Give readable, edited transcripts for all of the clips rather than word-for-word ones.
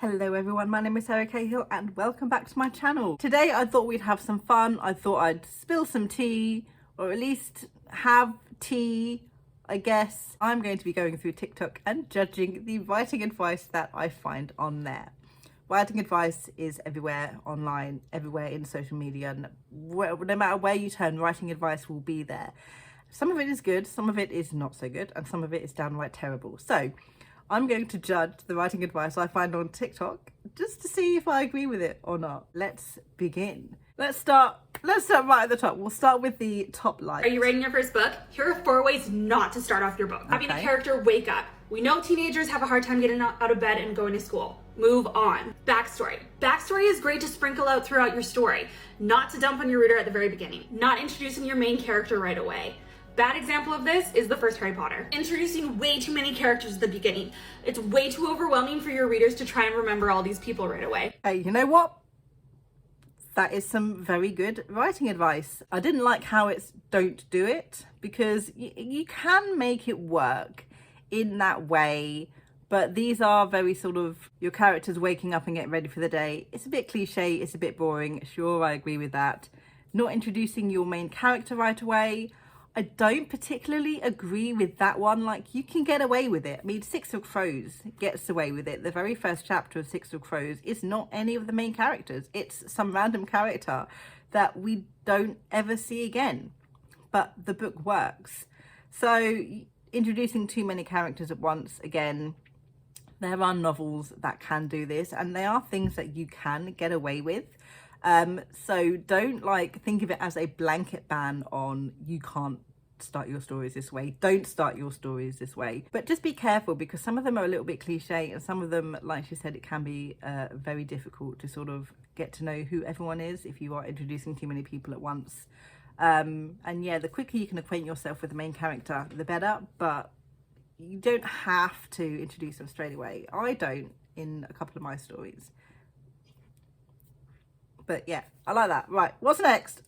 Hello everyone, my name is Sarah Cahill and welcome back to my channel. Today I thought we'd have some fun. I thought I'd spill some tea, or at least have tea, I guess. I'm going to be going through TikTok and judging the writing advice that I find on there. Writing advice is everywhere online, everywhere in social media, and no matter where you turn, writing advice will be there. Some of it is good, some of it is not so good, and some of it is downright terrible. So I'm going to judge the writing advice I find on TikTok just to see if I agree with it or not. Let's begin. Let's start right at the top. We'll start with the top line. Are you writing your first book? Here are 4 ways not to start off your book. Having the character wake up. We know teenagers have a hard time getting out of bed and going to school. Move on. Backstory. Backstory is great to sprinkle out throughout your story, not to dump on your reader at the very beginning. Not introducing your main character right away. Bad example of this is the first Harry Potter. Introducing way too many characters at the beginning. It's way too overwhelming for your readers to try and remember all these people right away. Hey, you know what? That is some very good writing advice. I didn't like how it's don't do it, because you can make it work in that way, but these are very sort of your characters waking up and getting ready for the day. It's a bit cliche, it's a bit boring. Sure, I agree with that. Not introducing your main character right away. I don't particularly agree with that one. Like, you can get away with it. I mean, Six of Crows gets away with it. The very first chapter of Six of Crows is not any of the main characters. It's some random character that we don't ever see again. But the book works. So introducing too many characters at once, again, there are novels that can do this, and they are things that you can get away with. So don't think of it as a blanket ban on you can't start your stories this way. Don't start your stories this way, but just be careful, because some of them are a little bit cliche, and some of them, like she said, it can be very difficult to sort of get to know who everyone is if you are introducing too many people at once. And yeah, the quicker you can acquaint yourself with the main character, the better, but you don't have to introduce them straight away. I don't in a couple of my stories. But yeah, I like that. Right, what's next?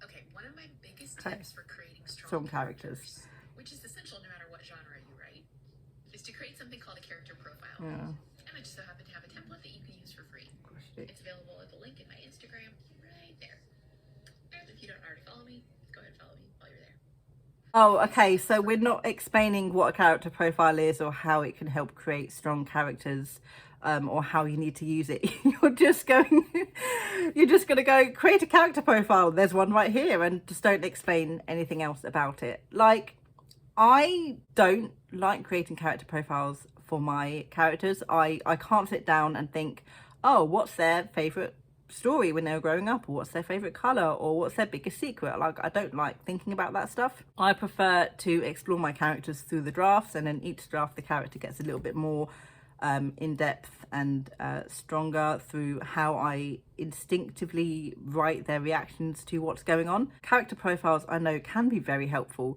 Okay, one of my biggest tips for creating strong characters, which is essential no matter what genre you write, is to create something called a character profile. Yeah. And I just so happen to have a template that you can use for free. It's available at the link in my Instagram right there. And if you don't already follow me, go ahead and follow me while you're there. Oh, okay, so we're not explaining what a character profile is or how it can help create strong characters. Or how you need to use it. You're just going to go create a character profile. There's one right here, and just don't explain anything else about it. Like, I don't like creating character profiles for my characters. I can't sit down and think, oh, what's their favorite story when they were growing up, or what's their favorite color, or what's their biggest secret. Like, I don't like thinking about that stuff. I prefer to explore my characters through the drafts, and then each draft the character gets a little bit more in depth and stronger through how I instinctively write their reactions to what's going on. Character profiles, I know, can be very helpful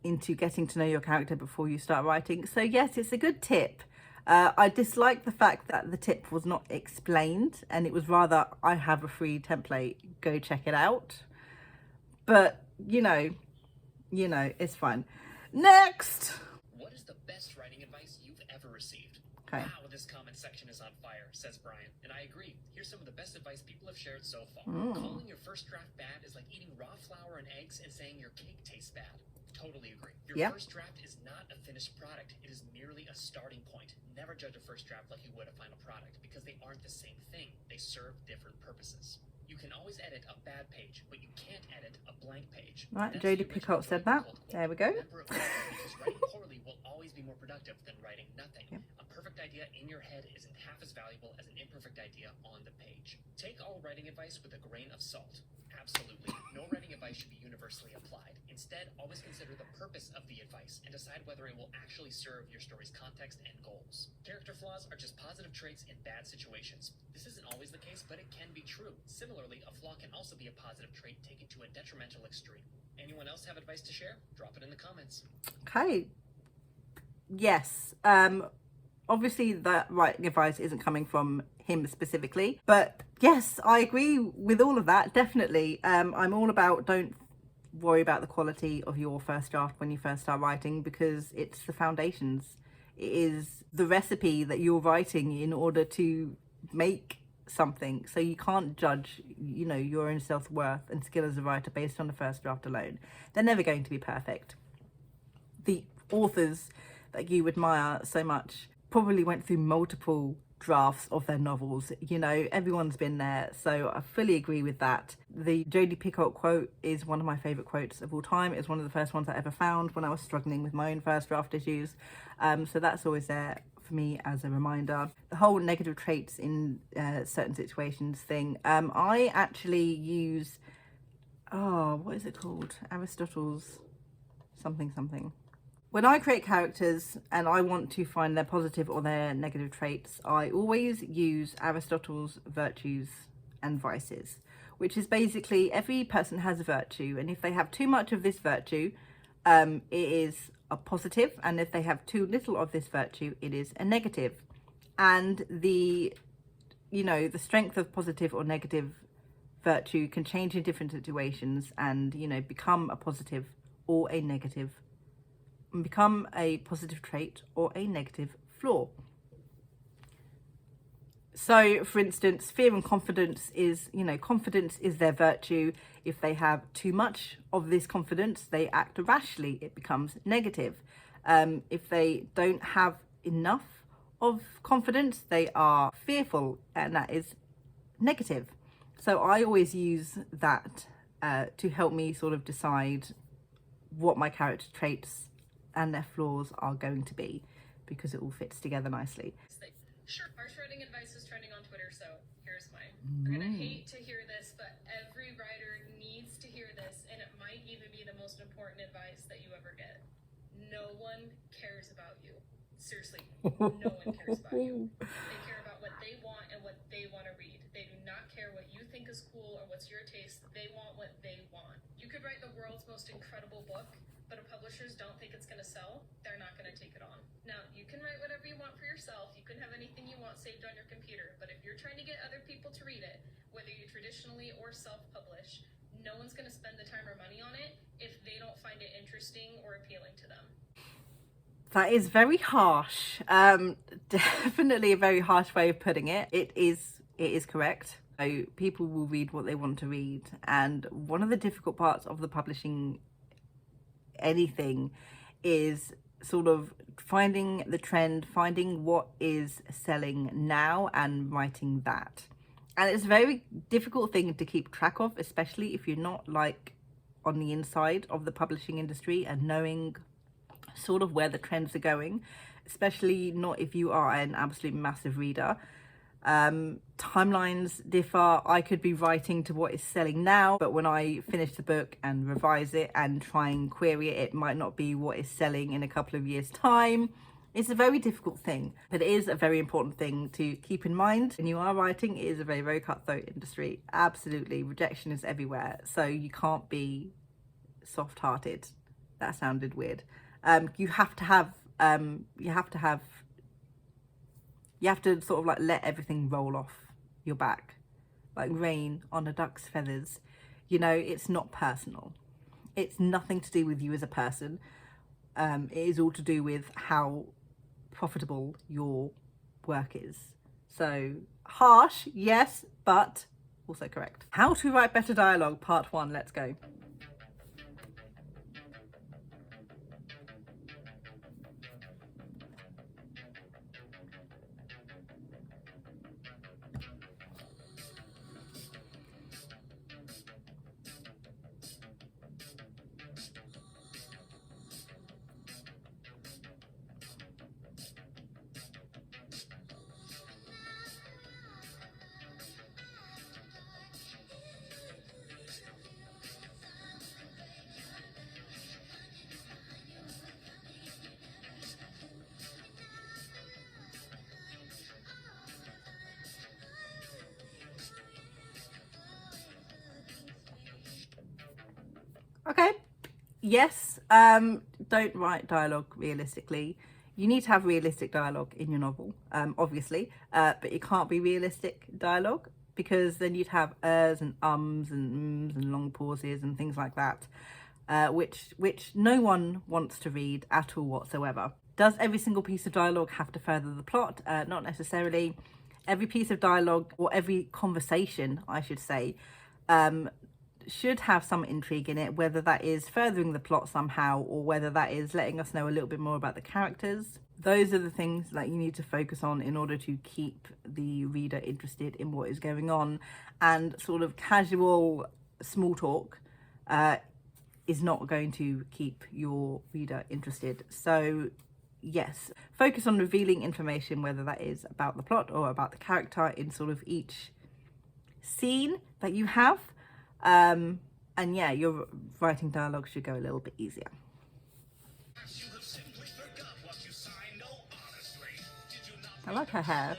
into getting to know your character before you start writing. So yes, it's a good tip. I dislike the fact that the tip was not explained, and it was rather, I have a free template, go check it out. But you know, it's fine. Next. What is the best writing advice you've ever received? Okay. Wow, this comment section is on fire, says Brian. And I agree. Here's some of the best advice people have shared so far. Calling your first draft bad is like eating raw flour and eggs and saying your cake tastes bad. Totally agree. Your first draft is not a finished product. It is merely a starting point. Never judge a first draft like you would a final product, because they aren't the same thing. They serve different purposes. You can always edit a bad page, but you can't edit a blank page. Right, Jodie Picoult said that. There we go. Because writing poorly will always be more productive than writing nothing. Yep. A perfect idea in your head isn't half as valuable as an imperfect idea on the page. Take all writing advice with a grain of salt. Absolutely. No writing advice should be universally applied. Instead, always consider the purpose of the advice and decide whether it will actually serve your story's context and goals. Character flaws are just positive traits in bad situations. This isn't always the case, but it can be true. Similarly, a flaw can also be a positive trait taken to a detrimental extreme. Anyone else have advice to share? Drop it in the comments. Okay. Yes. Obviously that writing advice isn't coming from him specifically, but yes, I agree with all of that, definitely. I'm all about don't worry about the quality of your first draft when you first start writing, because it's the foundations. It is the recipe that you're writing in order to make something. So you can't judge, you know, your own self-worth and skill as a writer based on the first draft alone. They're never going to be perfect. The authors that you admire so much probably went through multiple drafts of their novels. You know, everyone's been there, so I fully agree with that. The Jodi Picoult quote is one of my favorite quotes of all time. It's one of the first ones I ever found when I was struggling with my own first draft issues, so that's always there for me as a reminder. The whole negative traits in certain situations thing, I actually use, what is it called, Aristotle's something. When I create characters and I want to find their positive or their negative traits, I always use Aristotle's virtues and vices, which is basically every person has a virtue, and if they have too much of this virtue, it is a positive, and if they have too little of this virtue, it is a negative. And the strength of positive or negative virtue can change in different situations and, you know, become a positive or a negative, become a positive trait or a negative flaw. So, for instance, fear and confidence is, you know, confidence is their virtue. If they have too much of this confidence, they act rashly. It becomes negative. If they don't have enough of confidence, they are fearful, and that is negative. So I always use that to help me sort of decide what my character traits and their flaws are going to be, because it all fits together nicely. Sure, harsh writing advice is trending on Twitter, so here's mine. You're gonna hate to hear this, but every writer needs to hear this, and it might even be the most important advice that you ever get. No one cares about you. Seriously, no one cares about you. They care about what they want and what they want to read. They do not care what you think is cool or what's your taste. They want what they want. You could write the world's most incredible book, but if publishers don't think it's going to sell, they're not going to take it on. Now, you can write whatever you want for yourself. You can have anything you want saved on your computer, but if you're trying to get other people to read it, whether you traditionally or self-publish, no one's going to spend the time or money on it if they don't find it interesting or appealing to them. That is very harsh. Definitely a very harsh way of putting it. It is correct. So people will read what they want to read, and one of the difficult parts of the publishing anything is sort of finding the trend, finding what is selling now and writing that. And it's a very difficult thing to keep track of, especially if you're not like on the inside of the publishing industry and knowing sort of where the trends are going, especially not if you are an absolute massive reader. Timelines differ. I could be writing to what is selling now, but when I finish the book and revise it and try and query it, it might not be what is selling in a couple of years' time. It's a very difficult thing, but it is a very important thing to keep in mind. When you are writing, it is a very, very cutthroat industry. Absolutely. Rejection is everywhere. So you can't be soft-hearted. That sounded weird. You have to sort of like let everything roll off your back, like rain on a duck's feathers. You know, it's not personal. It's nothing to do with you as a person. It is all to do with how profitable your work is. So harsh, yes, but also correct. How to write better dialogue, part 1. Let's go. Okay, yes, don't write dialogue realistically. You need to have realistic dialogue in your novel, obviously, but it can't be realistic dialogue, because then you'd have ers and ums and ums and long pauses and things like that, which no one wants to read at all whatsoever. Does every single piece of dialogue have to further the plot? Not necessarily. Every piece of dialogue, or every conversation, I should say, should have some intrigue in it, whether that is furthering the plot somehow or whether that is letting us know a little bit more about the characters. Those are the things that you need to focus on in order to keep the reader interested in what is going on. And sort of casual small talk is not going to keep your reader interested. So yes, focus on revealing information, whether that is about the plot or about the character in sort of each scene that you have. And yeah, your writing dialogue should go a little bit easier. I like her hair.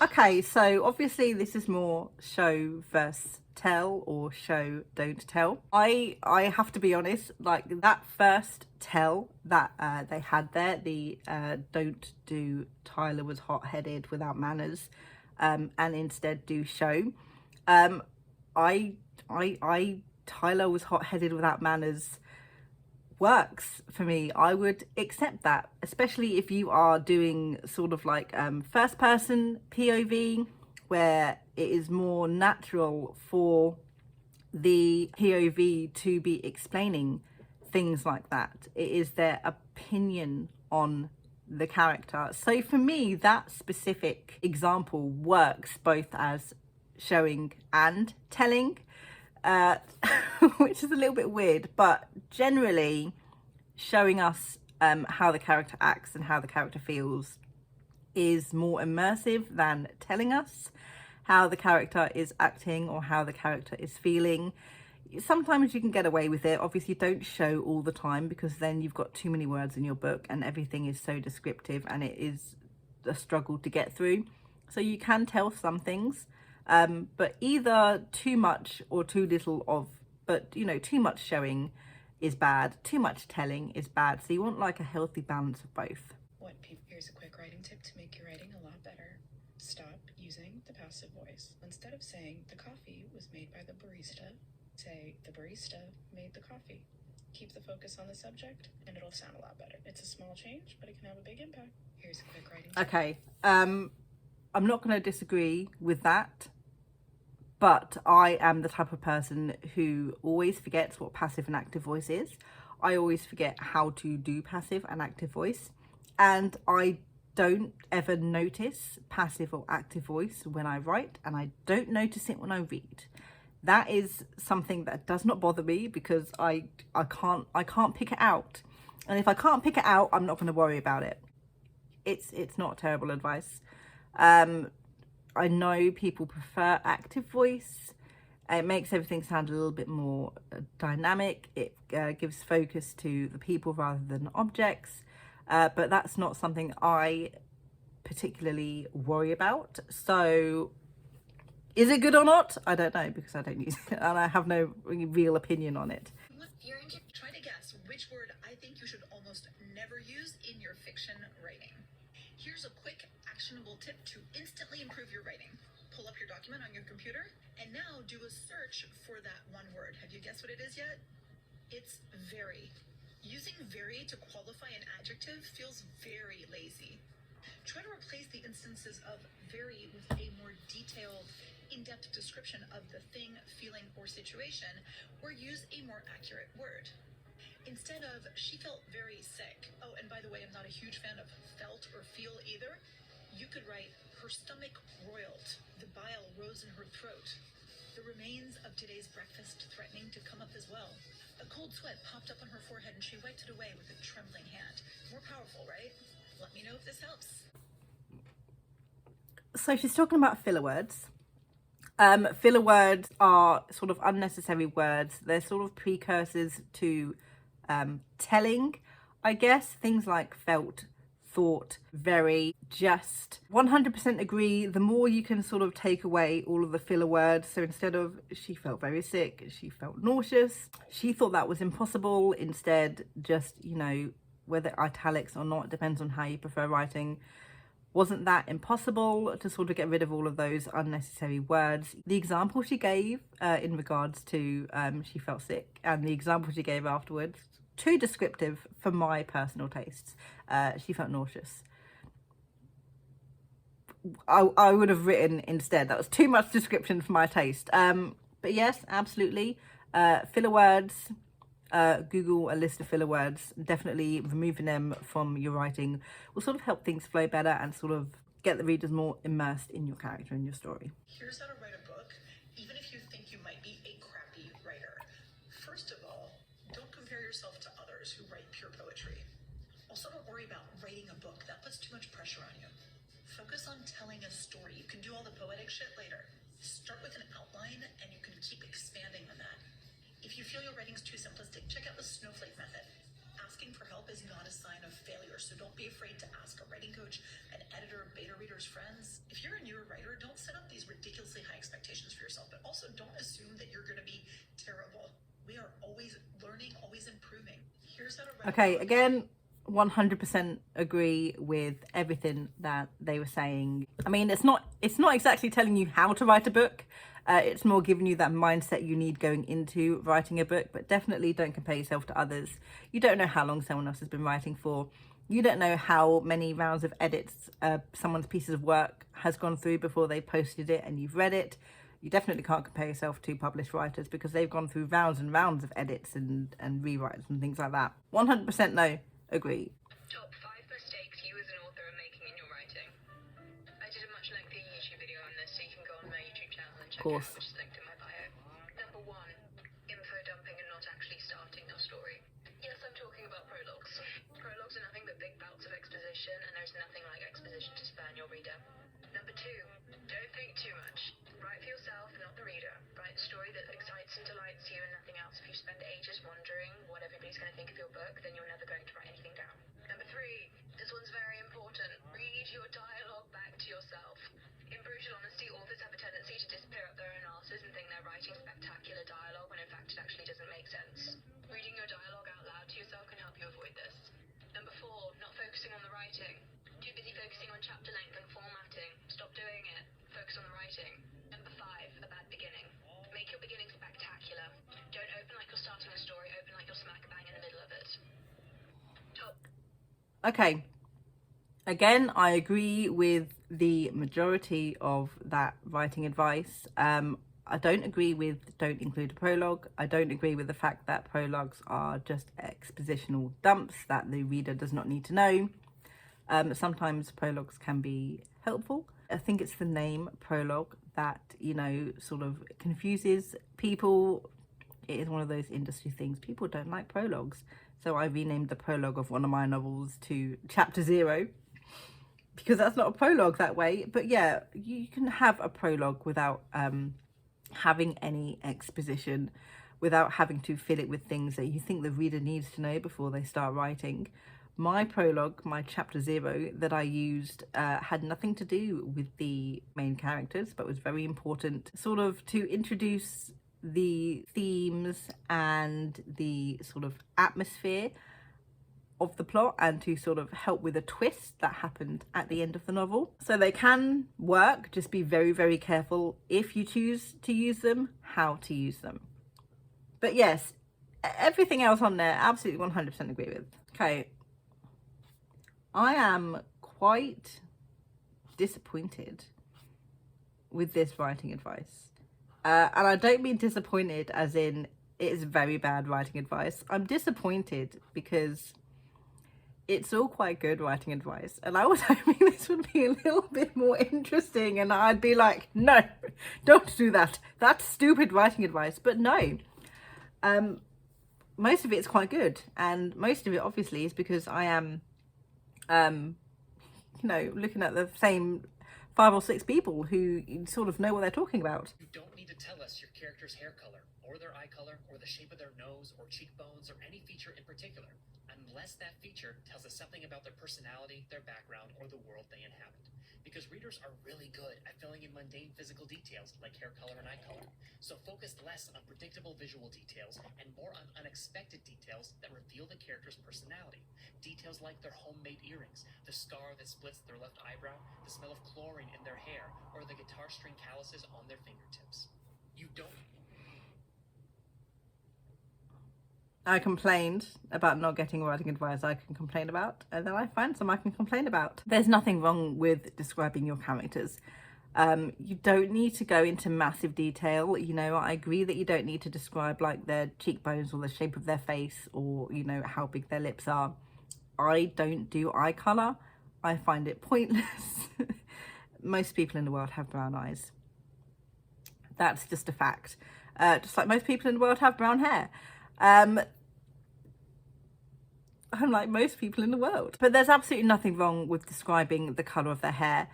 Okay, so obviously this is more show versus tell, or show don't tell. I have to be honest, like that first tell that they had there, the don't do Tyler was hot-headed without manners, and instead do show. Tyler was hot-headed without manners works for me. I would accept that, especially if you are doing sort of like first person POV, where it is more natural for the POV to be explaining things like that. It is their opinion on the character. So for me, that specific example works both as showing and telling. Which is a little bit weird, but generally showing us how the character acts and how the character feels is more immersive than telling us how the character is acting or how the character is feeling. Sometimes you can get away with it. Obviously don't show all the time, because then you've got too many words in your book and everything is so descriptive and it is a struggle to get through. So you can tell some things, but either too much or too little of, but you know, too much showing is bad, too much telling is bad. So you want like a healthy balance of both. Here's a quick writing tip to make your writing a lot better. Stop using the passive voice. Instead of saying the coffee was made by the barista, say the barista made the coffee. Keep the focus on the subject and it'll sound a lot better. It's a small change, but it can have a big impact. Here's a quick writing tip. Okay, I'm not going to disagree with that, but I am the type of person who always forgets what passive and active voice is. I always forget how to do passive and active voice, and I don't ever notice passive or active voice when I write, and I don't notice it when I read. That is something that does not bother me, because I can't pick it out, and if I can't pick it out, I'm not going to worry about it. It's not terrible advice. I know people prefer active voice. It makes everything sound a little bit more dynamic. It gives focus to the people rather than objects. But that's not something I particularly worry about. So is it good or not? I don't know, because I don't use it and I have no real opinion on it. Try to guess which word I think you should almost never use in your fiction writing. Here's a quick, actionable tip to instantly improve your writing. Pull up your document on your computer, and now do a search for that one word. Have you guessed what it is yet? It's very. Using very to qualify an adjective feels very lazy. Try to replace the instances of very with a more detailed, in-depth description of the thing, feeling, or situation, or use a more accurate word. Instead of, she felt very sick. Oh, and by the way, I'm not a huge fan of felt or feel either. You could write, her stomach roiled. The bile rose in her throat. The remains of today's breakfast threatening to come up as well. A cold sweat popped up on her forehead and she wiped it away with a trembling hand. More powerful, right? Let me know if this helps. So she's talking about filler words. Filler words are sort of unnecessary words. They're sort of precursors to telling, I guess. Things like felt, thought, very, just. 100% agree. The more you can sort of take away all of the filler words. So instead of she felt very sick, she felt nauseous. She thought that was impossible. Instead, just, you know, whether italics or not, depends on how you prefer writing. wasn't that impossible to sort of get rid of all of those unnecessary words. The example she gave in regards to she felt sick, and the example she gave afterwards, too descriptive for my personal tastes. She felt nauseous. I would have written instead, that was too much description for my taste. But yes, absolutely. Filler words, Google a list of filler words. Definitely removing them from your writing will sort of help things flow better and sort of get the readers more immersed in your character and your story. Here's how to write a book, even if you think you might be a crappy writer. First of all, don't compare yourself to others who write pure poetry. Also, don't worry about writing a book. That puts too much pressure on you. Focus on telling a story. You can do all the poetic shit later. Start with an outline and you can keep expanding on that. If you feel your writing's too simplistic, check out the snowflake method. Asking for help is not a sign of failure, so don't be afraid to ask a writing coach, an editor, beta readers, friends. If you're a newer writer, don't set up these ridiculously high expectations for yourself, but also don't assume that you're going to be terrible. We are always learning, always improving. Here's how to write. Okay, again, 100% agree with everything that they were saying. I mean, it's not exactly telling you how to write a book. It's more giving you that mindset you need going into writing a book, but definitely don't compare yourself to others. You don't know how long someone else has been writing for. You don't know how many rounds of edits someone's pieces of work has gone through before they posted it and you've read it. You definitely can't compare yourself to published writers because they've gone through rounds and rounds of edits and rewrites and things like that. 100% no, agree. Top 5 mistakes you as an author are making in your writing. I did a much lengthier YouTube video on this, so you can go on my YouTube channel and check it out, which is linked in my bio. Number 1, info dumping and not actually starting your story. Yes, I'm talking about prologues. Prologues are nothing but big bouts of exposition, and there's nothing like exposition to spurn your reader. Number 2, don't think too much. Write for yourself, not the reader. Write a story that excites and delights you and nothing else. If you spend ages wondering what everybody's going to think of your book, then you're never going to write anything down. Number 3, this one's very important. Read your dialogue back to yourself. In brutal honesty, authors have a tendency to disappear up their analysis and think they're writing spectacular dialogue when in fact it actually doesn't make sense. Reading your dialogue out loud to yourself can help you avoid this. Number 4, not focusing on the writing. Too busy focusing on chapter length and formatting. Stop doing it. Focus on the writing. Number 5, a bad beginning. Make your beginning spectacular. Don't open like you're starting a story, open like you're smack bang in the middle of it. Okay, again, I agree with the majority of that writing advice. I don't agree with don't include a prologue. I don't agree with the fact that prologues are just expositional dumps that the reader does not need to know. Sometimes prologues can be helpful. I think it's the name prologue that, you know, sort of confuses people. It is one of those industry things. People don't like prologues. So I renamed the prologue of one of my novels to Chapter 0 because that's not a prologue that way. But yeah, you can have a prologue without having any exposition, without having to fill it with things that you think the reader needs to know before they start writing. My prologue, my Chapter 0 that I used had nothing to do with the main characters, but was very important sort of to introduce the themes and the sort of atmosphere of the plot and to sort of help with a twist that happened at the end of the novel. So they can work, just be very, very careful if you choose to use them, how to use them. But yes, everything else on there, absolutely 100% agree with. Okay, I am quite disappointed with this writing advice. And I don't mean disappointed as in it is very bad writing advice. I'm disappointed because it's all quite good writing advice. And I was hoping this would be a little bit more interesting and I'd be like, no, don't do that. That's stupid writing advice. But no, most of it is quite good. And most of it obviously is because I am, you know, looking at the same 5 or 6 people who sort of know what they're talking about. You don't need to tell us your character's hair color or their eye color, or the shape of their nose, or cheekbones, or any feature in particular, unless that feature tells us something about their personality, their background, or the world they inhabit. Because readers are really good at filling in mundane physical details like hair color and eye color. So focus less on predictable visual details and more on unexpected details that reveal the character's personality. Details like their homemade earrings, the scar that splits their left eyebrow, the smell of chlorine in their hair, or the guitar string calluses on their fingertips. You don't... I complained about not getting writing advice I can complain about, and then I find some I can complain about. There's nothing wrong with describing your characters. You don't need to go into massive detail. You know, I agree that you don't need to describe like their cheekbones or the shape of their face or, you know, how big their lips are. I don't do eye colour. I find it pointless. Most people in the world have brown eyes. That's just a fact. Just like most people in the world have brown hair. Unlike most people in the world. But there's absolutely nothing wrong with describing the colour of their hair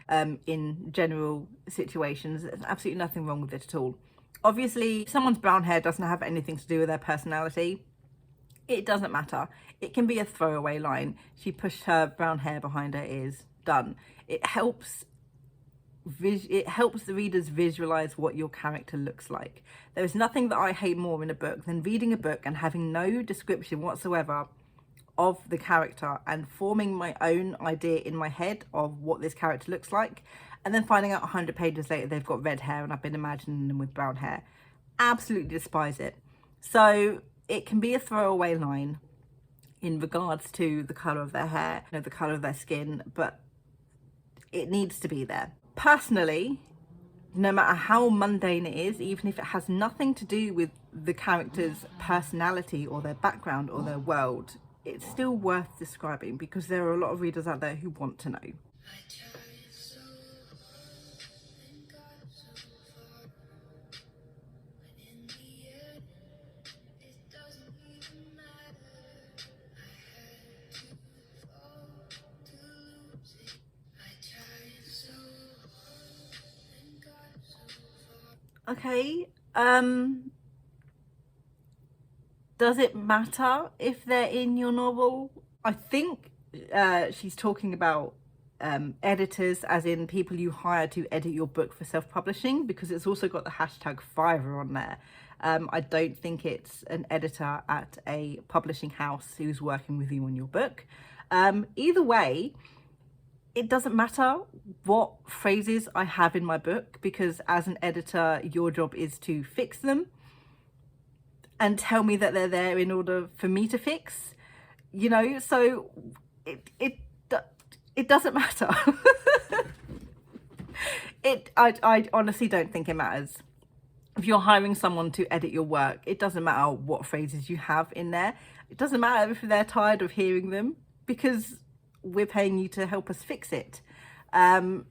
in general situations. There's absolutely nothing wrong with it at all. Obviously, someone's brown hair doesn't have anything to do with their personality. It doesn't matter. It can be a throwaway line. She pushed her brown hair behind her ears. Done. It helps the readers visualize what your character looks like. There is nothing that I hate more in a book than reading a book and having no description whatsoever of the character and forming my own idea in my head of what this character looks like, and then finding out 100 pages later they've got red hair and I've been imagining them with brown hair. Absolutely despise it. So it can be a throwaway line in regards to the colour of their hair, you know, the colour of their skin, but it needs to be there. Personally, no matter how mundane it is, even if it has nothing to do with the character's personality or their background or their world, it's still worth describing because there are a lot of readers out there who want to know. Okay, does it matter if they're in your novel? I think she's talking about editors, as in people you hire to edit your book for self-publishing, because it's also got the hashtag Fiverr on there. I don't think it's an editor at a publishing house who's working with you on your book. Either way, it doesn't matter what phrases I have in my book, because as an editor, your job is to fix them and tell me that they're there in order for me to fix, you know, so it doesn't matter. I honestly don't think it matters. If you're hiring someone to edit your work, it doesn't matter what phrases you have in there. It doesn't matter if they're tired of hearing them, because we're paying you to help us fix it. If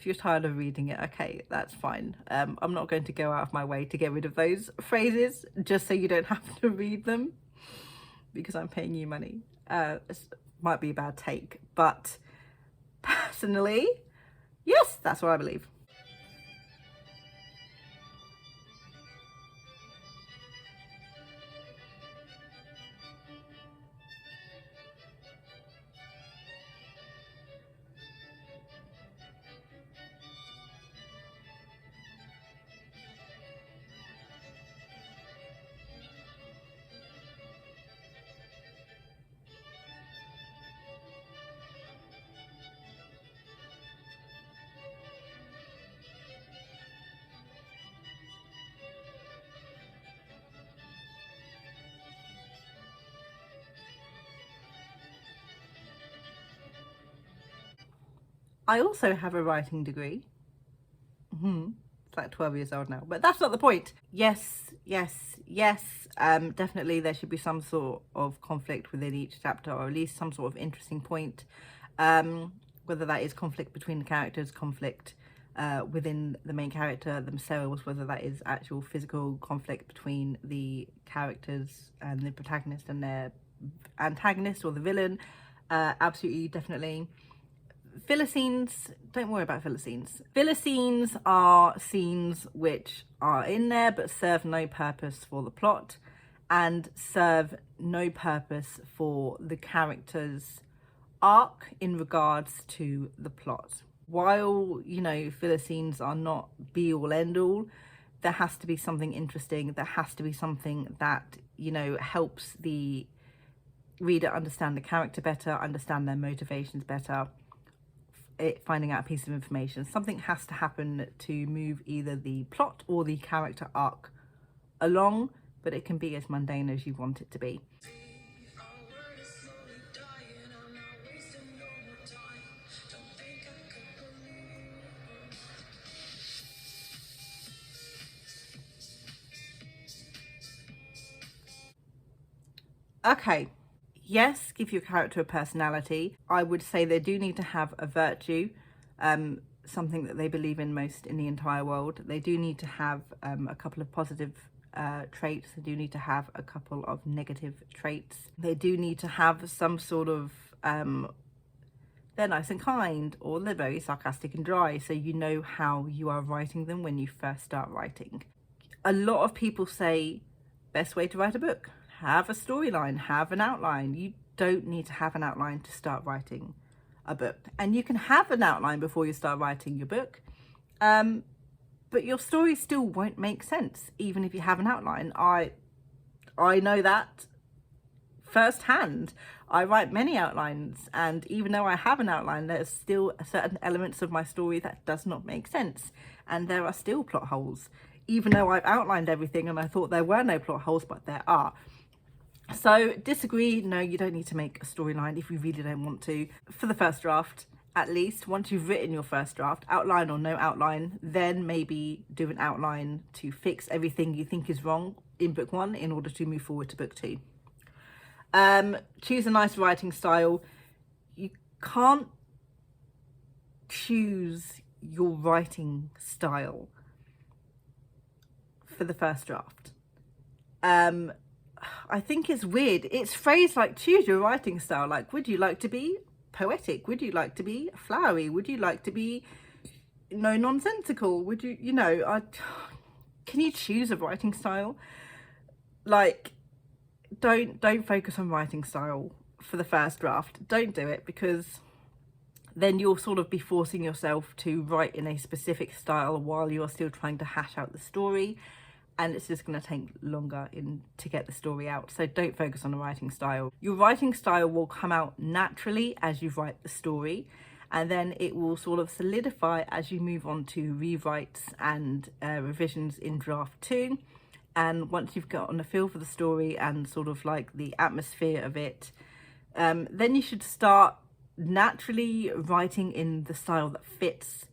you're tired of reading it, okay, that's fine. I'm not going to go out of my way to get rid of those phrases just so you don't have to read them, because I'm paying you money. This might be a bad take, but personally, yes, that's what I believe. I also have a writing degree. It's like 12 years old now, but that's not the point. Yes. Definitely there should be some sort of conflict within each chapter, or at least some sort of interesting point. Whether that is conflict between the characters, conflict within the main character themselves, whether that is actual physical conflict between the characters and the protagonist and their antagonist or the villain. Absolutely, definitely. filler scenes, don't worry about filler scenes. Filler scenes are scenes which are in there but serve no purpose for the plot and serve no purpose for the character's arc in regards to the plot. While, you know, filler scenes are not be all end all, there has to be something interesting. There has to be something that, you know, helps the reader understand the character better, understand their motivations better, finding out a piece of information. Something has to happen to move either the plot or the character arc along, but it can be as mundane as you want it to be. Okay, yes, give your character a personality. I would say they do need to have a virtue, something that they believe in most in the entire world. They do need to have a couple of positive traits. They do need to have a couple of negative traits. They do need to have some sort of, they're nice and kind, or they're very sarcastic and dry, so you know how you are writing them when you first start writing. A lot of people say, best way to write a book, have a storyline, have an outline. You don't need to have an outline to start writing a book. And you can have an outline before you start writing your book, but your story still won't make sense, even if you have an outline. I know that firsthand. I write many outlines, and even though I have an outline, there's still certain elements of my story that does not make sense. And there are still plot holes, even though I've outlined everything and I thought there were no plot holes, but there are. So disagree, no, you don't need to make a storyline if you really don't want to. For the first draft, at least, once you've written your first draft, outline or no outline, then maybe do an outline to fix everything you think is wrong in book 1 in order to move forward to book 2. Choose a nice writing style. You can't choose your writing style for the first draft. I think it's weird. It's phrased like, choose your writing style. Like, would you like to be poetic? Would you like to be flowery? Would you like to be, you know, nonsensical? Would you, you know, can you choose a writing style? Like, don't focus on writing style for the first draft. Don't do it, because then you'll sort of be forcing yourself to write in a specific style while you're still trying to hash out the story, and it's just going to take longer to get the story out. So don't focus on the writing style. Your writing style will come out naturally as you write the story, and then it will sort of solidify as you move on to rewrites and revisions in draft 2. And once you've gotten a feel for the story and sort of like the atmosphere of it, then you should start naturally writing in the style that fits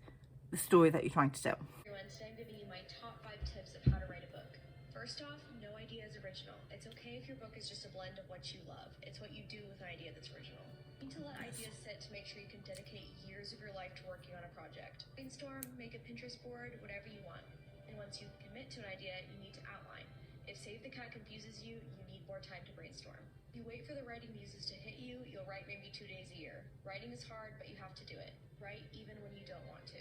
the story that you're trying to tell. Everyone, today I'm giving you my top 5 tips of how to write a book. First off, no idea is original. It's okay if your book is just a blend of what you love. It's what you do with an idea that's original. You need to let ideas sit to make sure you can dedicate years of your life to working on a project. Brainstorm, make a Pinterest board, whatever you want. And once you commit to an idea, you need to outline. If Save the Cat confuses you, you need more time to brainstorm. If you wait for the writing muses to hit you, you'll write maybe 2 days a year. Writing is hard, but you have to do it. Write even when you don't want to.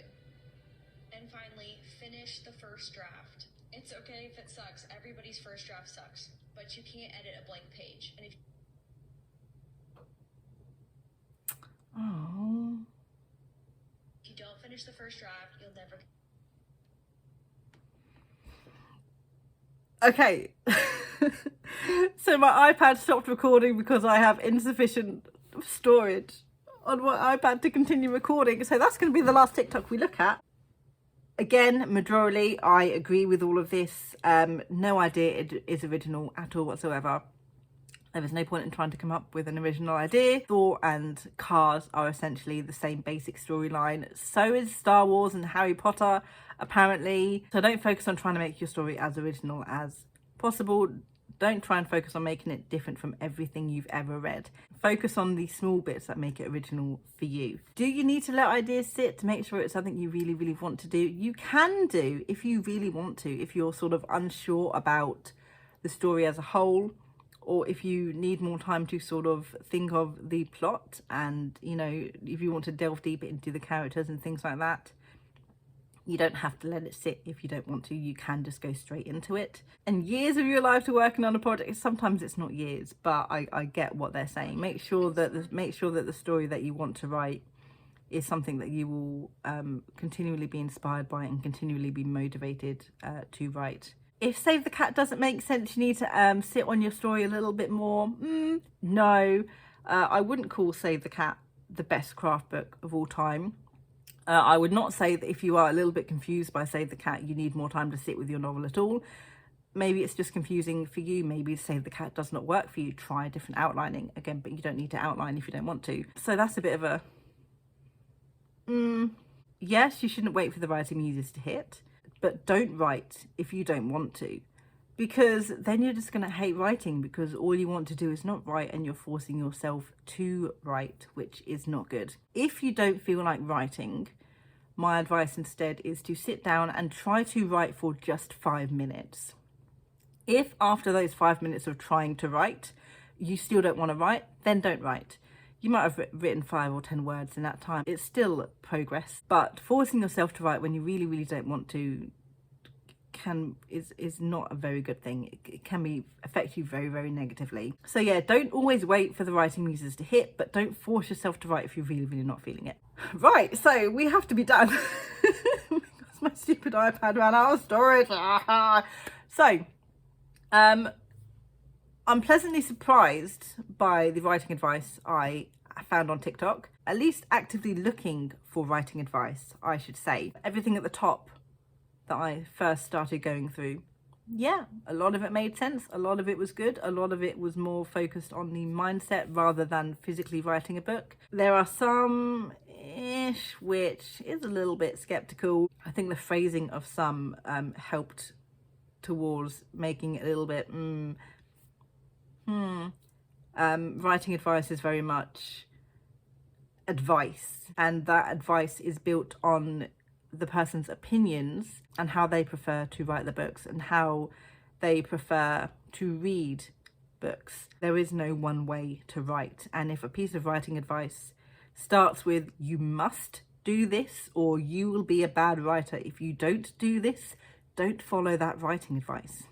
And finally, finish the first draft. It's okay if it sucks. Everybody's first draft sucks. But you can't edit a blank page. And if you don't finish the first draft, you'll never... Okay, so my iPad stopped recording because I have insufficient storage on my iPad to continue recording. So that's going to be the last TikTok we look at. Again, majorly, I agree with all of this. No idea it is original at all whatsoever. There is no point in trying to come up with an original idea. Thor and Cars are essentially the same basic storyline. So is Star Wars and Harry Potter, apparently. So don't focus on trying to make your story as original as possible. Don't try and focus on making it different from everything you've ever read. Focus on the small bits that make it original for you. Do you need to let ideas sit to make sure it's something you really, really want to do? You can do if you really want to, if you're sort of unsure about the story as a whole, or if you need more time to sort of think of the plot, and you know, if you want to delve deeper into the characters and things like that, you don't have to let it sit. If you don't want to, you can just go straight into it. And years of your life to working on a project, sometimes it's not years, but I get what they're saying. Make sure that the story that you want to write is something that you will continually be inspired by and continually be motivated to write. If Save the Cat doesn't make sense, you need to sit on your story a little bit more. No, I wouldn't call Save the Cat the best craft book of all time. I would not say that if you are a little bit confused by Save the Cat, you need more time to sit with your novel at all. Maybe it's just confusing for you. Maybe Save the Cat does not work for you. Try different outlining again, but you don't need to outline if you don't want to. So that's a bit of a yes, you shouldn't wait for the writing muses to hit, but don't write if you don't want to, because then you're just going to hate writing, because all you want to do is not write and you're forcing yourself to write, which is not good. If you don't feel like writing, my advice instead is to sit down and try to write for just 5 minutes. If after those 5 minutes of trying to write, you still don't want to write, then don't write. You might have written 5 or 10 words in that time. It's still progress, but forcing yourself to write when you really, really don't want to is not a very good thing. It can affect you very, very negatively. So yeah, don't always wait for the writing muses to hit, but don't force yourself to write if you're really, really not feeling it. Right, so we have to be done because my stupid iPad ran out of storage. So, I'm pleasantly surprised by the writing advice I found on TikTok, at least actively looking for writing advice, I should say. Everything at the top that I first started going through, yeah, a lot of it made sense. A lot of it was good. A lot of it was more focused on the mindset rather than physically writing a book. There are some ish which is a little bit skeptical. I think the phrasing of some helped towards making it a little bit writing advice is very much advice, and that advice is built on the person's opinions and how they prefer to write the books and how they prefer to read books. There is no one way to write, and if a piece of writing advice starts with "you must do this" or "you will be a bad writer if you don't do this," don't follow that writing advice.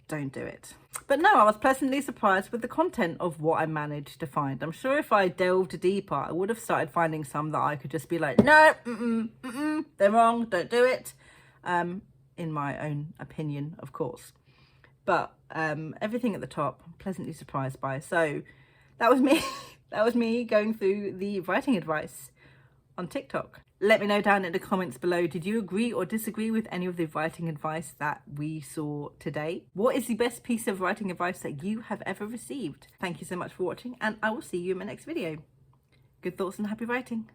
Don't do it. But no, I was pleasantly surprised with the content of what I managed to find. I'm sure if I delved deeper, I would have started finding some that I could just be like, no, they're wrong, don't do it. In my own opinion, of course. But everything at the top, I'm pleasantly surprised by. So that was me. That was me going through the writing advice on TikTok. Let me know down in the comments below, did you agree or disagree with any of the writing advice that we saw today? What is the best piece of writing advice that you have ever received? Thank you so much for watching, and I will see you in my next video. Good thoughts and happy writing.